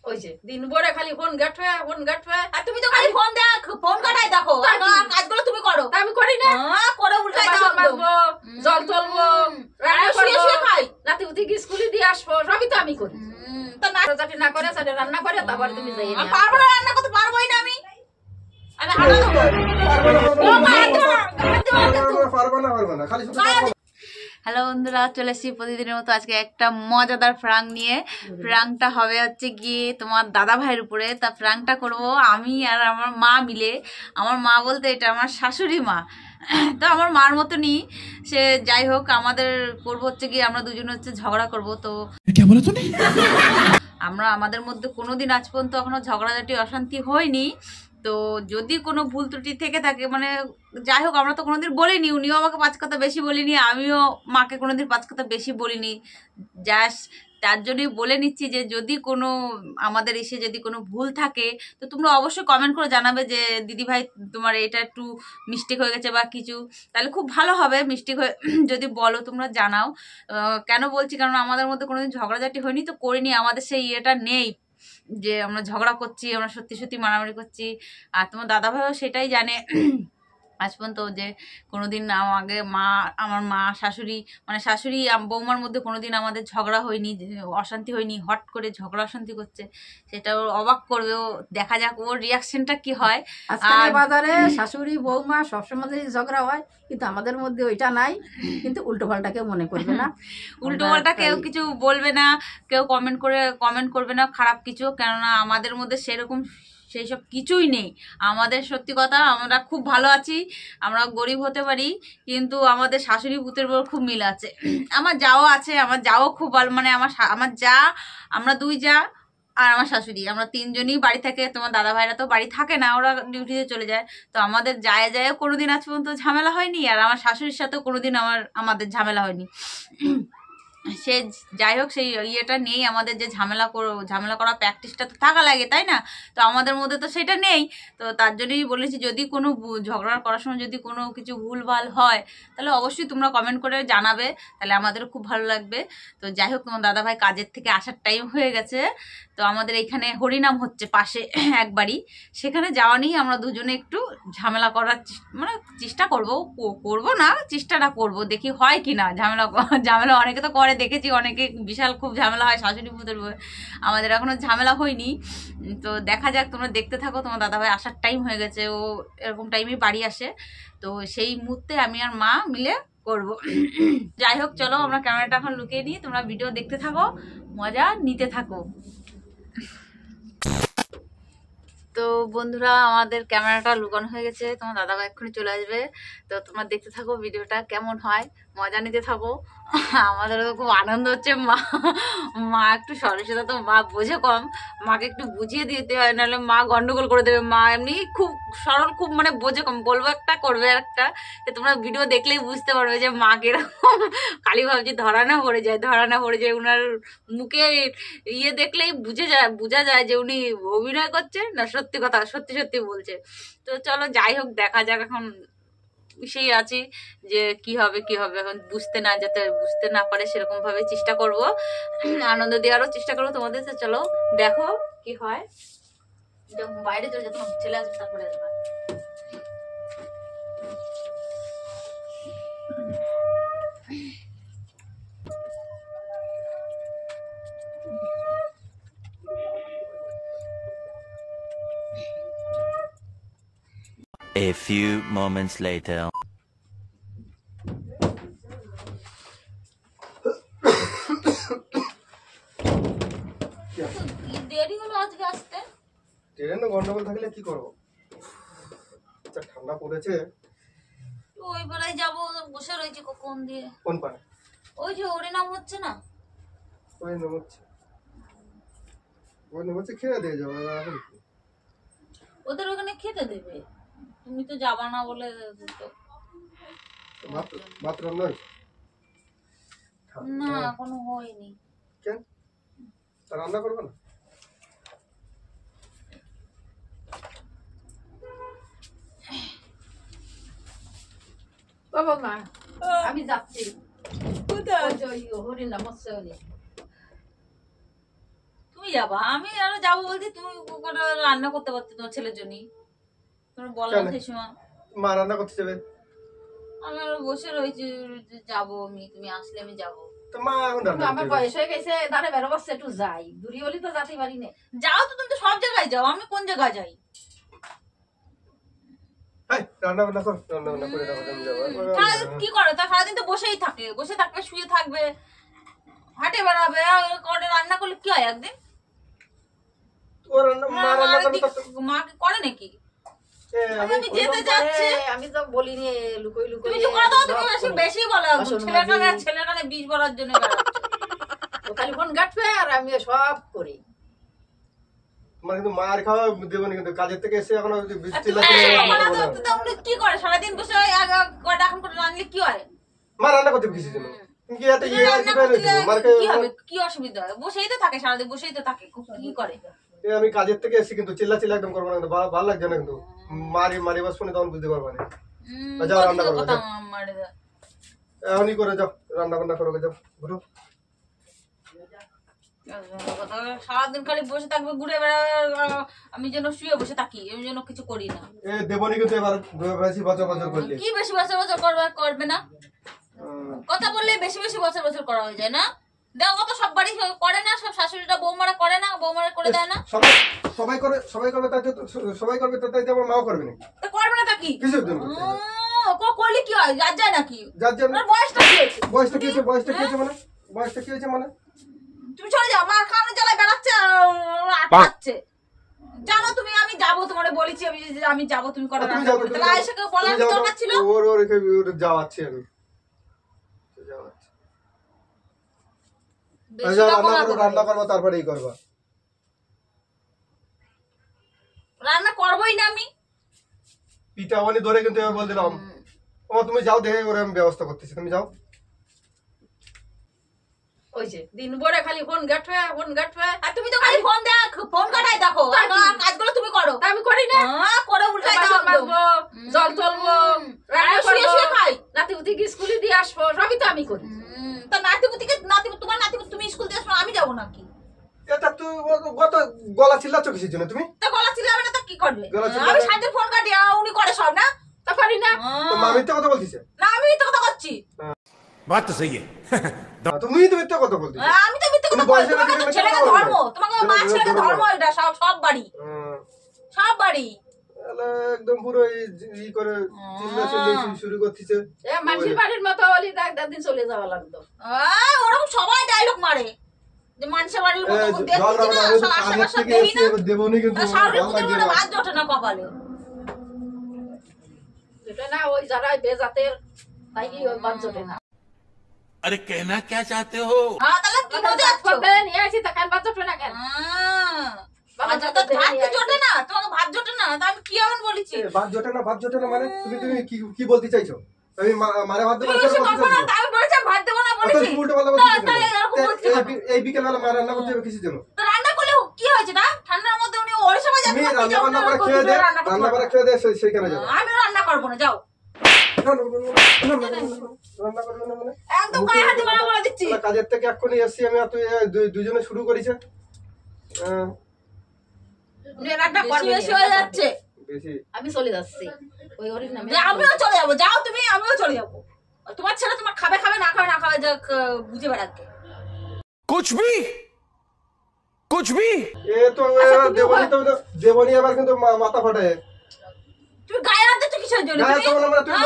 ওই যে দিন ভরে খালি ফোন ঘাটবে আর তুমি তো খালি ফোন ফোন কাটাই দেখো কাজগুলো তুমি করো। আমি করি না করে উল্টাই দাও মাখবো জল তুলবো রান্না করবো খাই নাতি পুতি স্কুলে দিয়ে আসবো সবই তো আমি করি। তো না চাটি না করে সাথে রান্না করে তারপর তুমি যাই না পারবো না রান্না করতে পারবোই না আমি হাঁটা দেবো। হ্যালো বন্ধুরা, চলে এসেছি প্রতিদিনের মতো আজকে একটা মজাদার প্রাঙ্ক নিয়ে। প্রাঙ্কটা হবে হচ্ছে গিয়ে তোমার দাদা ভাইয়ের উপরে। তা প্রাঙ্কটা করব আমি আর আমার মা মিলে। আমার মা বলতে এটা আমার শাশুড়ি মা, তো আমার মার মতনই সে। যাই হোক, আমাদের করবো হচ্ছে গিয়ে আমরা দুজন হচ্ছে ঝগড়া করব। তো আমরা আমাদের মধ্যে কোনোদিন আজ পর্যন্ত এখনো ঝগড়াঝাটি অশান্তি হয়নি। তো যদি কোনো ভুল ত্রুটি থেকে থাকে, মানে যাই হোক, আমরা তো কোনোদিন বলিনি, উনিও আমাকে 5 কথা বেশি বলিনি, আমিও মাকে কোনোদিন 5 কথা বেশি বলিনি। জাস্ট তার জন্যই বলে নিচ্ছি যে যদি কোনো আমাদের এসে যদি কোনো ভুল থাকে তো তোমরা অবশ্যই কমেন্ট করে জানাবে যে দিদি ভাই তোমার এটা একটু মিস্টেক হয়ে গেছে বা কিছু, তাহলে খুব ভালো হবে। মিস্টেক হয়ে যদি বলো তোমরা জানাও। কেন বলছি, কারণ আমাদের মধ্যে কোনোদিন ঝগড়াঝাটি হয়নি, তো করিনি, আমাদের সেই ইয়েটা নেই যে আমরা ঝগড়া করছি, আমরা সত্যি সত্যি মারামারি করছি। আর তোমার দাদা ভাইও সেটাই জানে আজ পর্যন্ত, যে কোনোদিন আগে আমার মা শাশুড়ি মানে শাশুড়ি বৌমার মধ্যে কোনোদিন আমাদের ঝগড়া হয়নি, অশান্তি হয়নি। হট করে ঝগড়া অশান্তি করছে, সেটা ওর অবাক করবে। ও দেখা যাক ওর রিয়াকশনটা কি হয়। আজকাল বাজারে শাশুড়ি বৌমা সবসময় ঝগড়া হয়, কিন্তু আমাদের মধ্যে ওইটা নাই। কিন্তু উল্টো পাল্টা কেউ মনে করবে না, উল্টো পাল্টা কেউ কিছু বলবে না, কেউ কমেন্ট করবে না খারাপ কিছু, কেননা আমাদের মধ্যে সেরকম সেই সব কিছুই নেই। আমাদের সত্যি কথা, আমরা খুব ভালো আছি। আমরা গরিব হতে পারি, কিন্তু আমাদের শাশুড়ি পুতের বড় খুব মিল আছে। আমার যাও আছে, আমার যাও খুব ভালো, মানে আমার যা, আমরা 2 যা আর আমার শাশুড়ি, আমরা 3 জনই বাড়ি থাকে। তোমার দাদা ভাইরা তো বাড়ি থাকে না, ওরা ডিউটিতে চলে যায়। তো আমাদের যায় কোনোদিন আজ পর্যন্ত ঝামেলা হয়নি, আর আমার শাশুড়ির সাথেও কোনোদিন আমাদের ঝামেলা হয়নি। সে যাই হোক, সেই ইয়েটা নেই আমাদের, যে ঝামেলা করা প্র্যাকটিসটা তো থাকা লাগে, তাই না? তো আমাদের মধ্যে তো সেটা নেই। তো তার জন্যই বলেছি, যদি কোনো ঝগড়া করার সময় যদি কোনো কিছু ভুলভাল হয় তাহলে অবশ্যই তোমরা কমেন্ট করে জানাবে, তাহলে আমাদেরও খুব ভালো লাগবে। তো যাই হোক, তোমার দাদাভাই কাজের থেকে আসার টাইম হয়ে গেছে। তো আমাদের এইখানে হরিনাম হচ্ছে পাশে একবারই, সেখানে যাওয়া নিয়ে আমরা দুজনে একটু ঝামেলা করার মানে চেষ্টা করবো না, চেষ্টাটা করব, দেখি হয় কি না। ঝামেলা অনেকে তো করে, দেখেছি অনেকে বিশাল খুব ঝামেলা হয় শাশুড়ি পুতের বউ। আমাদের এখনো ঝামেলা হয়নি। তো দেখা যাক, তোমরা দেখতে থাকো। তোমার দাদাভাই আসার টাইম হয়ে গেছে, ও এরকম টাইমে বাড়ি আসে। তো সেই মুহূর্তে আমি আর মা মিলে করব। যাই হোক, চলো আমরা ক্যামেরাটা এখন লুকিয়ে নিই, তোমরা ভিডিও দেখতে থাকো, মজা নিতে থাকো। তো বন্ধুরা, আমাদের ক্যামেরাটা লুকানো হয়ে গেছে, তোমার দাদাভাই এক্ষুনি চলে আসবে। তো তোমরা দেখতে থাকো ভিডিওটা, কেমন হয় মজা নিতে থাকো। আমাদেরও তো খুব আনন্দ হচ্ছে। মা একটু সরস্বতা, তো মা বোঝে কম, মাকে একটু বুঝিয়ে দিতে হয়, নাহলে মা গন্ডগোল করে দেবে। মা এমনি খুব সরল, খুব মানে বোঝে কম, বলবো একটা করবে একটা। তোমরা ভিডিও দেখলেই বুঝতে পারবে যে মা কিরকম। খালি ভাবছি ধরা না পড়ে যায়। উনার মুখে ইয়ে দেখলেই বোঝা যায় যে উনি অভিনয় করছে না সত্যি কথা, সত্যি বলছে। তো চলো যাই হোক, দেখা যাক। এখন সেই আছি যে কি হবে এখন যাতে বুঝতে না পারে সেরকম ভাবে চেষ্টা করব, আনন্দ দেওয়ারও চেষ্টা করবো তোমাদের। তো চলো দেখো কি হয়। বাইরে চলে যেত, ছেলে আসবে তারপরে আসবে। A few moments later. দেরি হলো আজকে আসতে। ট্রেনে গন্ডগোল থাকলে কি করবো? ঠান্ডা পড়েছে, ওই বেলায় যাবো, বসে রয়েছে কখন দিয়ে। কোন পারে? ওই যে হরিনাম হচ্ছে না, ওই নামছে খেয়ে দিয়ে যাবো। ওদের ওখানে খেতে দেবে, তুমি তো যাবা না বলে। মাত্র নয় না, এখনো হয়নি। কেন রান্না করবো না? বাবা মা আমি যাচ্ছি হরিনাম হচ্ছে। তুমি যাবা, আমি আরো যাবো বলছি, তুমি ওখানে রান্না করতে পারছো তোমার ছেলের জন্য, তোমার বললাম কেন? সেই সময়। মা রান্না করতে যাবে, আমি আরো বসে রয়েছি যে যাবো আমি, তুমি আসলে আমি যাবো। তো মা এখন কিন্তু রান্না আমার করতে যাবে। বয়স হয়ে গেছে, দাঁড়ে বেরো বসছে, একটু যাই, দূরে হলি তো যেতে পারি না। যাও তো, তুমি তো সব জায়গায় যাও, আমি কোন জায়গায় যাই? এই, রান্না বান্না কর, রান্না বান্না করে রাখো, আমি যাবো। সারাদিন কি করে? তা সারাদিন তো বসেই থাকে, বসে থাকবে, শুয়ে থাকবে, হাঁটে বেড়াবে, আর করে রান্না করলে কি হয় একদিন? ও রান্না, মা রান্না করবে তো। মা কি করে নাকি? আমি যেতে ওরকম যাচ্ছি, করে আমি তো বলিনি, লুকোই লুকোই তুমি তো কথা দাও, তুমি সব বেশি করি। বেশি বলো একদম। বাসন ছেলেখানে মাজি। ছেলেখানে বিষ বলার জন্য বেড়াচ্ছে। ও খালি ফোন ঘাটবে আর আমি সব করি। মানে কিন্তু মার খাওয়া দেবো না, কিন্তু কাজের থেকে এসে এখন আর তুমি কি করে সারাদিন বসে কয়টা এখন করে রান্নলে কি হয়? মা রান্না করতে কিছু জন্য তুমি কি একটা তুমি ইয়ে আর রান্না কি পেয়ে করতে নিচ্ছি মারকে। কি হবে? কি অসুবিধা হয়? বসেই তো থাকে সারাদিন, বসেই তো থাকে, কি করে? আমি কাজের থেকে এসে কিন্তু চিল্লা চিল্লা একদম করবো না, কিন্তু ভালো লাগছে না, কিন্তু মারি মারি বাস শুনে তখন বুঝতে পারবো না। যাও রান্না করো, কথা যাও। মারে দেয়। এখনই করে যাও, রান্না বান্না করো, যাও ঘুরো। সারাদিন খালি বসে থাকবে, ঘুরে বেড়াবে, আমি যেন শুয়ে বসে থাকি, আমি যেন কিছু করি না। এ দেবনি কিন্তু এবার বেশি বছর বছর করলে। কি বেশি বছর বছর করবে না? কথা বললে বেশি বেশি বছর বছর করা হয়ে যায় না? দেখো কত সব বাড়ি করে না, সব শাশুড়িটা বৌমারা করে না, বৌমারা করে দেয় না? সবাই করবে তাই তো, সবাই করবে তাই তো আমার মাও করবে না। তা করবে না তা কি? কিসের জন্য করতে হবে? করলে কি হয়? যার যায় নাকি? যার জন্য ওর বয়সটা কি হয়েছে? বয়সটা কি হয়েছে, বয়সটা কি হয়েছে মানে, বয়সটা কি হয়েছে মানে তুমি চলে যাও, মার খাওয়ানোর জ্বালায় বেড়াচ্ছে আর আটকাচ্ছে। জানো তুমি, আমি যাবো, তোমারে বলেছি আমি যে আমি যাবো, তুমি করে তুমি রান্না যাও তো, করতে। তুমি তাহলে যাও। আয়েশাকে বলার তুমি যাও তো, দরকার ছিল। ওর যাওয়াচ্ছি আমি, যাওয়াচ্ছি। বেশি যাও, রকম আর রান্না করবে। করবা, তারপরেই করবা। রান্না করবোই না আমি। পিঠা বানি ধরে কিন্তু এবার বল দিলাম, ও তুমি যাও, দেখে ওরা আমি ব্যবস্থা করতেছি, তুমি যাও। হয়েছে দিন ভরে খালি ফোন ঘাটবে, ফোন ঘাটবে। আর তুমি তো খালি ফোন ফোন কাটাই দেখো, আর কাজগুলো তুমি করো। তা আমি করি না। করে উল্টাই দাও বাসন একদম। মাজবো, জল তুলবো, রান্না আর শুয়ে করবো, শুয়ে খাই। নাতিপুতিকে স্কুলে দিয়ে আসবো, সবই তো আমি করি। তা তোমার নাতিপুতি তুমি স্কুল দিয়ে আসো, আমি যাবো নাকি? এটা তুই কত গলা চিল্লাচ্ছ কিসের জন্য তুমি? তা গলা চিল্লাবে না, তা কি করবে? গলা চিল্লাবে? আমি সাইডের ফোন কাটি, উনি করে সব না? তা পারি না। তো মা মিথ্যা কথা বলতিছে? না, আমি মিথ্যে কথা করছি। बात तो सही है। তুমি তো মিথ্যা কথা বলতিছে। আমি তো মিথ্যে কথা তুমি বলছি। বয়সে তোমাকে তো মিথ্যে ছেলেকে কথা বলবে। ধর্ম, তোমাকে মা ছেলেকে ধর্ম, এটা সব বাড়ি, সব বাড়ি। একদম পুরো ই করে চিল্লা চিল্লি শুরু করতেছে। মানুষের বাড়ির মতো হলি একদিন চলে যাওয়া লাগতো। ওরকম সবাই ডায়লগ মারে যে মানুষের বাড়ির মতো দেখছি না, আশেপাশে দেখি না, দেবনি কিন্তু শাশুড়ি ভালো পুতে লাগছে মনে না। ভাত জোটে না কপালে। যেটা না ওই যারা বেজাতের তাই কি ওই বাদ জোটে না। अरे कहना क्या चाहते हो? তাহলে কি বলতে যাচ্ছ? নিয়ে আসি তা কেন বাদ জোটে না কেন? ভাত জোটে না, তোমাকে ভাত জোটে না, তা আমি কি এমন বলেছি? ভাত জোটে না, ভাত জোটে না মানে তুমি তুমি কি বলতে চাইছো? আমি মারে ভাত দেবো, তুমি বেশি কথা না, তা আমি বলেছি ভাত দেবো না বলেছি। উল্টো পাল্টা তাহলে এরকম বলছি কেন? এই বিকেল বেলা মা রান্না করতে হবে কিসের জন্য? তো রান্না করলে কি হয়েছে না? ঠান্ডার মধ্যে উনি ওই সময় তুমি যাচ্ছে, রান্না বান্না করে খেয়ে দে, রান্না করে খেয়ে দে, সেইখানে যাবো। আমি রান্না করবো না, যাও। রান্না করবে না মানে একদম গায়ে হাতে মারা বলে দিচ্ছি। কাজের থেকে এক্ষুনি এসছি আমি, আর তুই দুজনে শুরু করেছে রান্না করবে, বেশি হয়ে যাচ্ছে। বেশি। আমি চলে যাচ্ছি ওই হরির নামে। যে আমিও চলে যাবো, যাও তুমি, আমিও চলে যাবো। তোমার ছেলে তোমার খাবে খাবে, না খাবে না খাবে, যা বুঝে বেড়াচ্ছে। कुछ भी এ তো দেবনি আবার কিন্তু মাথা ফাটায়। তুমি গায়ে হাত দিচ্ছ কিসের জন্য? গায়ে তো বলো না, তুমি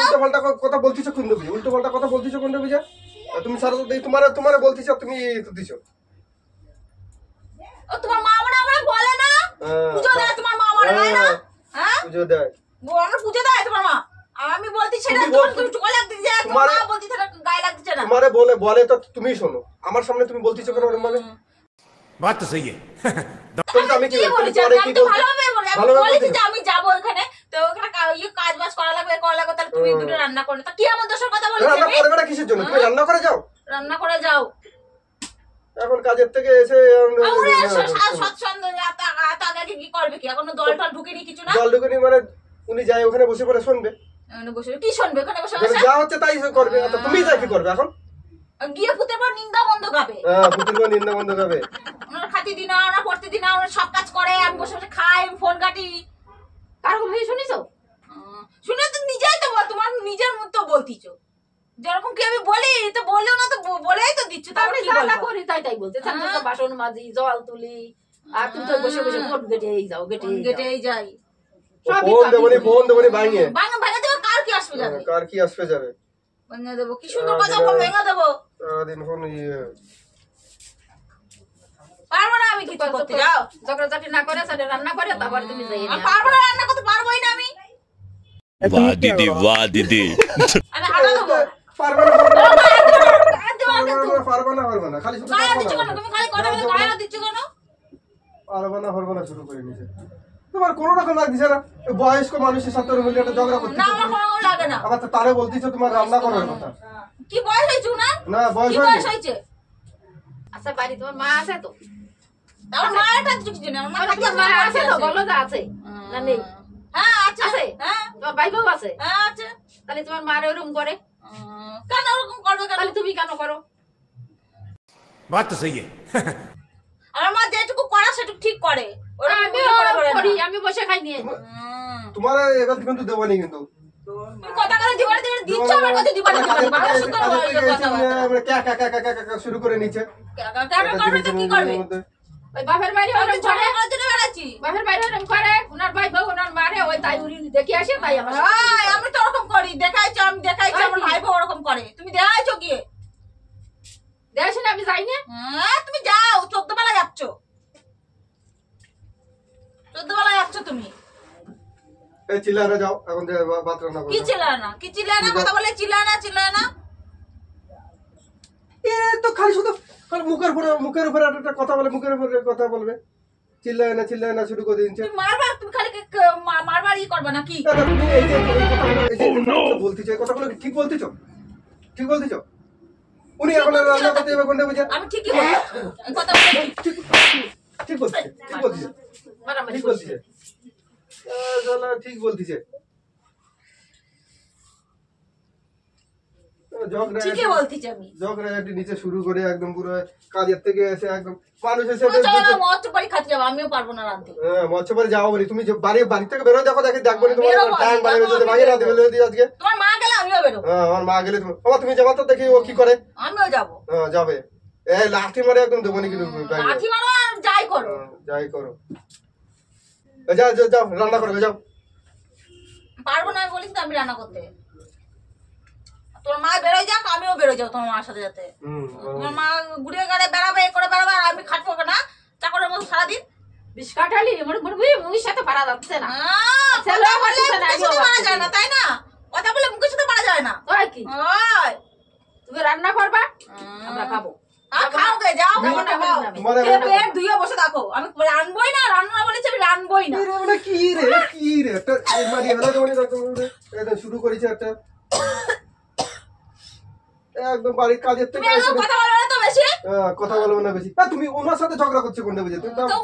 উল্টো পাল্টা কথা বলতিছ কোন বুঝে, উল্টো পাল্টা কথা বলতিছ কোন বুঝে? তুমি সারা তোমার বলতিছ, তুমি দিছো। ও তোমার মা মানে আমরা বলে না, পুজো দেয় তোমার মা মানে, তাই না? হ্যাঁ, পুজো দেয়, আমরা পুজো দেয় তোমার মা। আমি বলছি সেটা তুমি তোমার, তুমি চলে লাগতেছে, তোমার মা বলছি সেটা গায়ে লাগতেছে না। তোমারে বলে তো তুমি শোনো, আমার সামনে তুমি বলতিছ কেন ওরকম ভাবে? बात तो सही है। আমি কি বলেছি? আমি তো ভালোভাবে বলি, আমি বলেছি যে আমি যাবো ওখানে, তো ওখানে কাজ বাজ করা লাগবে, তাহলে তুমি দুটো রান্না করে, তা কি এমন দোষের কথা বলেছি রান্না আমি? করবে না কিসের জন্য? তুমি রান্না করে যাও, রান্না করে যাও। এখন কাজের থেকে এসে আগে কি করবে কি? এখনো দল টল ঢুকেনি কিছু না। জল ঢুকুনি মানে উনি যায় ওখানে বসে পড়ে শুনবে, এখানে বসে কি শুনবে? ওখানে বসে মানে বসে যা হচ্ছে তাই করবে। তুমি যাই কি করবে এখন? গিয়ে পুতের পর নিন্দা বন্ধ খাবে। হ্যাঁ পুতুল করে নিন্দা বন্ধ খাবে। ওনার খাতি দিনা, ওনার পড়তে দিনা, ওনার সব কাজ করে, আমি বসে বসে খাই, আমি ফোন কাটি। কার ভাই শুনিছো? শুনে তো নিজেই তো তোমার নিজের মতো বলতিছ, যেরকম কি আমি বলি তো বললেও না, তো বলেই তো দিচ্ছ। আমি যা যা করি তাই তাই বলতে, আমি তো বাসন মাজি, জল তুলি, আর তুমি তো বসে বসে কোট গেটেই যাও, গেটেই যাই। ফোন দেবনি ভাঙিয়ে ভাঙা দেবো, কার কি আসবে যাবে? কার কি আসবে যাবে? ভেঙে দেবো, কি সুন্দর কথা বল, ভেঙে দেবো। সারাদিন ফোন পারবো না আমি কিছু করতে, যাও। ঝগড়াঝাটি না করে সেটা রান্না করে তারপর তুমি যাই। আমি পারবো না, রান্না করতে পারবোই না আমি। वाह दीदी वाह दीदी আমি হাঁটা দেবো। পারবে না খালি শুধু গায়ে দিচ্ছ কেন? তুমি খালি কথা বলে গায়ে দিচ্ছ কেন? পারবে না শুরু করে নিছে। তোমার কোনো রকম লাগছে না বয়স্ক মানুষের সাথে মিলে একটা ঝগড়া করতে? না, আমার কোনো লাগে না। আবার তো তারে বলতিছো তোমার রান্না করার কথা। কি বয়স হয়েছে না? না বয়স কি বয়স হয়েছে? আচ্ছা বাড়ি তোমার মা আছে তো? আমার মা এটা কিছু জানে, আমার মা খাতি তোমার মা আছে তো? বলো যে আছে না নেই? হ্যাঁ আছে। আছে? হ্যাঁ তোমার ভাই বউ আছে? হ্যাঁ আছে। তাহলে তোমার মার ওরকম করে, কেন ওরকম করবে কেন? তাহলে তুমি কেন করো? बात तो सही है আমার মা যেটুকু করা সেটুকু ঠিক করে, ওরকম আমি করে করি, না। আমি বসে খাই নিয়ে। তোমার এবার কিন্তু দেবনি কিন্তু তুমি কথা করে দিবারে দিবারে দিচ্ছ, আমার কাছে দিবারে দিবারে ভালো সুন্দর কথা বলে। শুরু করে নিচ্ছে। কেন করবে তো কি করবে? ওই বাপের বাড়ি আমি ওরকম ঝগড়া করে, করার জন্য বেড়াচ্ছি। বাপের বাড়ি ওরকম করে, ওনার ভাই বউ ওনার মারে, ওই তাই উনি দেখে আসে, তাই আমার সাথে হাই, আমি তো ওরকম করি, দেখাইছো, আমি দেখাইছি আমার ভাই বউ ওরকম করে। তুমি দেখাইছো গিয়ে? দেখছি না, আমি যাই না। হ্যাঁ তুমি যাও, 14 বেলা যাচ্ছ, 14 বেলা যাচ্ছ তুমি। এই চিল্লারে যাও এখন যে ভাত রান্না করো। কি চিল্লায় না, কি চিল্লায় না, কথা বলে চিল্লায় না, চিল্লায় না। এ তো খালি শুধু খালি মুখের উপরে একটা কথা বলে, মুখের উপরে কথা বলবে, চিল্লায় না শুরু করে দিচ্ছে। তুমি মারবার, তুমি খালি মারবার ই করবে না কি? তুমি এই যে কথাগুলো বলতেছো, এই কথাগুলো ঠিক বলতেছো? ঠিক বলতেছো? উনি এখন রান্না করতে যাবে কোনটা বুঝে? আমি ঠিকই বলি, কথা বলে ঠিক বলতেছে, ঠিক বলতেছে, মারামারি ঠিক করছি। বলতেছে, ঠিক বলতেছে। ঠিকই বলতেছি আমি। ঝগড়াঝাটি নিচে শুরু করে একদম পুরো কাজের থেকে এসে একদম মানুষ এসে তুমি চলো না, মদ বাড়ি খাতে যাবো, আমিও পারবো না রাঁধতে। মৎস্য বাড়ি যাও বলি, তুমি যে বাড়ি থেকে বেরো, দেখো দেখবো নি তোমার বেরোবো, ট্যাঙ্ক বাড়ি যদি ভাঙে না দেবে আজকে। তোমার মা গেলে আমিও বেরোবো। আমার মা গেলে তুমি যাবা তো, দেখি ও কি করে। আমিও যাবো। যাবে এই লাঠি মারে একদম দেবো নি কিন্তু লাঠি মারো আর যাই করো। যাই করো, যাও যাও রান্না করো যাও। পারবো না আমি বলিস তো, আমি রান্না করতে। তোমার মা বেরোয় যাক, আমিও বেরোয় যাবো তোমার মার সাথে সাথে। তোমার মা ঘুরে গেলে বেড়াবে, এ করে বেড়াবে, আর আমি খাটবো না চাকরের মতো সারাদিন। বিষ কাটালি মুড়ির সাথে পারা যাচ্ছে না। কথা বলে মুখের সাথে মারা যায় না, তাই না? কথা বলে মুখের সাথে মারা যায় না। ওই কি ওই তুমি রান্না করবা, আমরা খাবো। খাও গে, যাও খাবো না, খাও। তোমার পেট ধুয়ে বসে থাকো, আমি রানবই না, রান্না বলেছি আমি রানবই না। কি রে একটা মারি হেলা দেবো নি একদম শুরু করেছে একটা একদম বাড়ির কাজের তুমি থেকে একদম কথা বলবে না তো বেশি। কথা বলবো না বেশি। তুমি ওনার সাথে ঝগড়া করছো কোনটা বুঝে? তুমি তো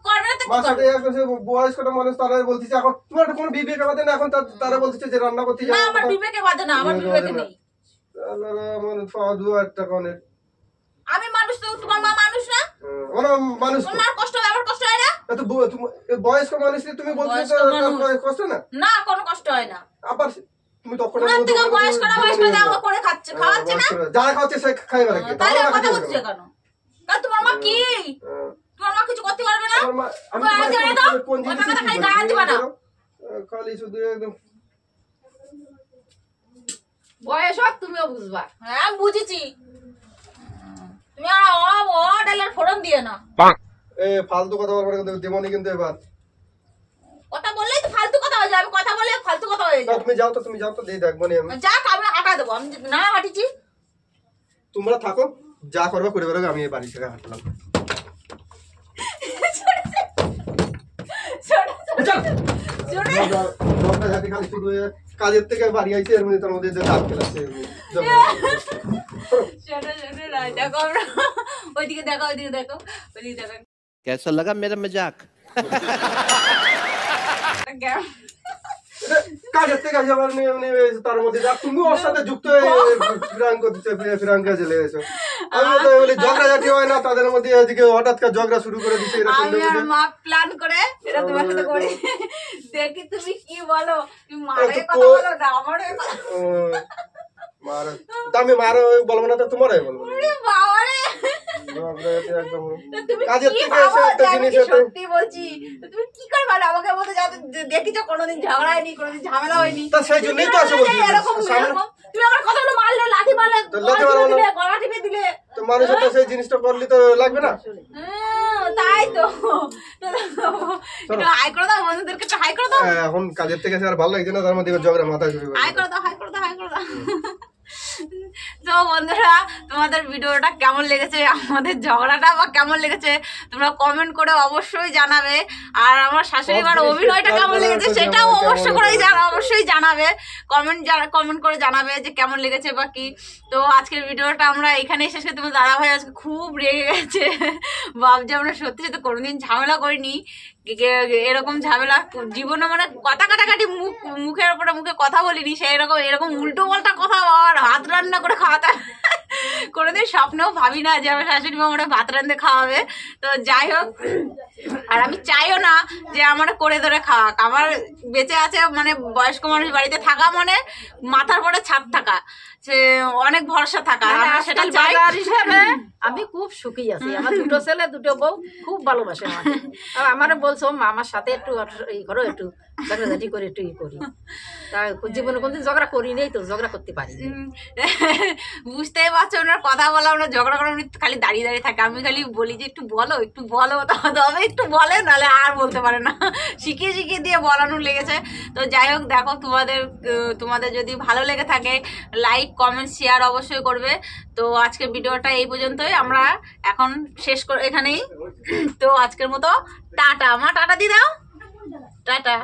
করবে না তো কি মার সাথে করবে? একদম সে বয়স্ক মানুষ, তারা বলতেছে এখন তোমার একটা কোনো বিবেক বাদে না, এখন তারা বলতেছে যে রান্না করতে না, যাও। আমার বিবেকে বাদে না, আমার বিবেকে নেই। আমি মানুষ তো, তোমার মা মানুষ না? মানুষ তোমার মার কষ্ট হয়, আমার কষ্ট হয় না? বয়স্ক মানুষ তুমি বলছো কষ্ট না? না, কোনো কষ্ট হয় না। আবার তুমি তখন ওনার থেকে বয়স্করা দাওয়া করে খাচ্ছে, খাওয়াচ্ছে না? যারা খাওয়াচ্ছে সে খাইবে নাকি? তাহলে কথা বলছে কেন? কারণ তোমার মা কি, তোমার মা কিছু করতে পারবে না? কোন জিনিস খালি গায়ে দিবা না। খালি শুধু একদম বয়স হোক তুমিও বুঝবা। হ্যাঁ আমি বুঝেছি, তুমি আর ডালের ফোড়ন দিয়ে না। ফালতু কথা বলবো না কিন্তু দেবনি কিন্তু এবার। কথা বললেই তো ফালতু কথা হয়ে যায়, আমি কথা বলে ফালতু কথা হয়ে যায়। তুমি যাও তো দিয়ে দেখবো নি আমি। যাক, আমি হাঁটা দেবো, আমি না হাঁটিছি। তোমরা থাকো, যা করবে করে বেরোবে, আমি এই বাড়ি থেকে হাঁটলাম। খালি শুরু হয়ে কাজের থেকে বাড়ি আইছে, এর মধ্যে তার মধ্যে দাঁত খেলাচ্ছে। দেখো আমরা ওইদিকে দেখো, ওইদিকে দেখো, ওইদিকে দেখো। कैसा लगा मेरा मजाक? কাজের থেকে আসে আবার উনি তার মধ্যে আর তুমি ওর সাথে যুক্ত হয়ে ফিরাঙ্ক দিচ্ছে ফিরাঙ্কা চলে গেছো। আমি তো বলি ঝগড়াঝাটি হয় না তাদের মধ্যে, এদিকে হঠাৎ করে ঝগড়া শুরু করে দিচ্ছে এরকম আমি আর মা প্ল্যান করে এটা তোমার সাথে করি, দেখি তুমি কি বলো, তুমি মারে কথা বলো না আমারে মার আমি মারো বলবো না তো তোমারই বলবো। বাবারে একদম তুমি কাজের কি থেকে এসে ভাবো একটা যে আমি জিনিস কি সত্যি বলছি? তুমি কি করে ভালো আমাকে বলতে যাও, দেখিছো কোনোদিন ঝগড়া হয়নি, কোনোদিন ঝামেলা হয়নি, তা সেই জন্যই তো আসে বলছি এরকম তুমি আমার কথাগুলো মারলে, লাঠি মারলে, লাথি মারবো না। গলা টিপে দিলে, তো মানুষের তো সেই জিনিসটা করলে তো লাগবে না। তাই তো একটু হাই করে দাও বন্ধুদেরকে, একটু হাই করে দাও, এখন কাজের থেকে এসে আর ভালো লাগছে না, তার মধ্যে ঝগড়া মাথায় শুরু করে হাই করে দাও, হাই করে দাও, হাই করে দাও। তো বন্ধুরা তোমাদের ভিডিওটা কেমন লেগেছে, আমাদের ঝগড়াটা বা কেমন লেগেছে তোমরা কমেন্ট করে অবশ্যই জানাবে। আর আমার শাশুড়ি মার অভিনয়টা কেমন লেগেছে সেটাও অবশ্যই জানাবে, কমেন্ট করে জানাবে যে কেমন লেগেছে বা কি। তো আজকের ভিডিওটা আমরা এখানেই শেষ করতে, তোমার দাদা ভাই আজকে খুব রেগে গেছে, ভাবছে আমরা সত্যি সত্যি কোনোদিন ঝামেলা করিনি, এরকম ঝামেলা জীবনে মানে কথা কাটাকাটি মুখের উপরে মুখে কথা বলিনি, সেই এরকম উল্টো পাল্টা কথা আর ভাত রান্না করে খাওয়াতে কোনোদিন স্বপ্নেও ভাবি না যে আমার শাশুড়ি মা আমার ভাত রান্ধে খাওয়াবে। তো যাই হোক, আর আমি চাইও না যে আমার করে ধরে খাওয়াক, আমার বেঁচে আছে মানে বয়স্ক মানুষ বাড়িতে থাকা মানে মাথার পরে ছাদ থাকা, সে অনেক ভরসা থাকা, আমরা সেটা চাই। হিসাবে আমি খুব সুখী আছি, আমার দুটো ছেলে দুটো বউ খুব ভালোবাসে আমাকে। আর আমারে বলছো মা আমার সাথে একটু ই করো, একটু ঝগড়াঝাটি করে একটু ই করি, তা জীবনে কোনদিন ঝগড়া করি নেই, তো ঝগড়া করতে পারি। বুঝতেই পারছো ওনার কথা বলা, ওনার ঝগড়া করা, উনি খালি দাঁড়িয়ে দাঁড়িয়ে থাকে, আমি খালি বলি যে একটু বলো তবে একটু বলে, নাহলে আর বলতে পারে না, শিখিয়ে দিয়ে বলানো লেগেছে। তো যাই হোক, দেখো তোমাদের যদি ভালো লেগে থাকে লাইক কমেন্ট শেয়ার অবশ্যই করবে। তো আজকের ভিডিওটা এই পর্যন্তই, আমরা এখন শেষ করে এখানেই। তো আজকের মতো টাটা, মা টাটা দিয়ে দাও, টাটা।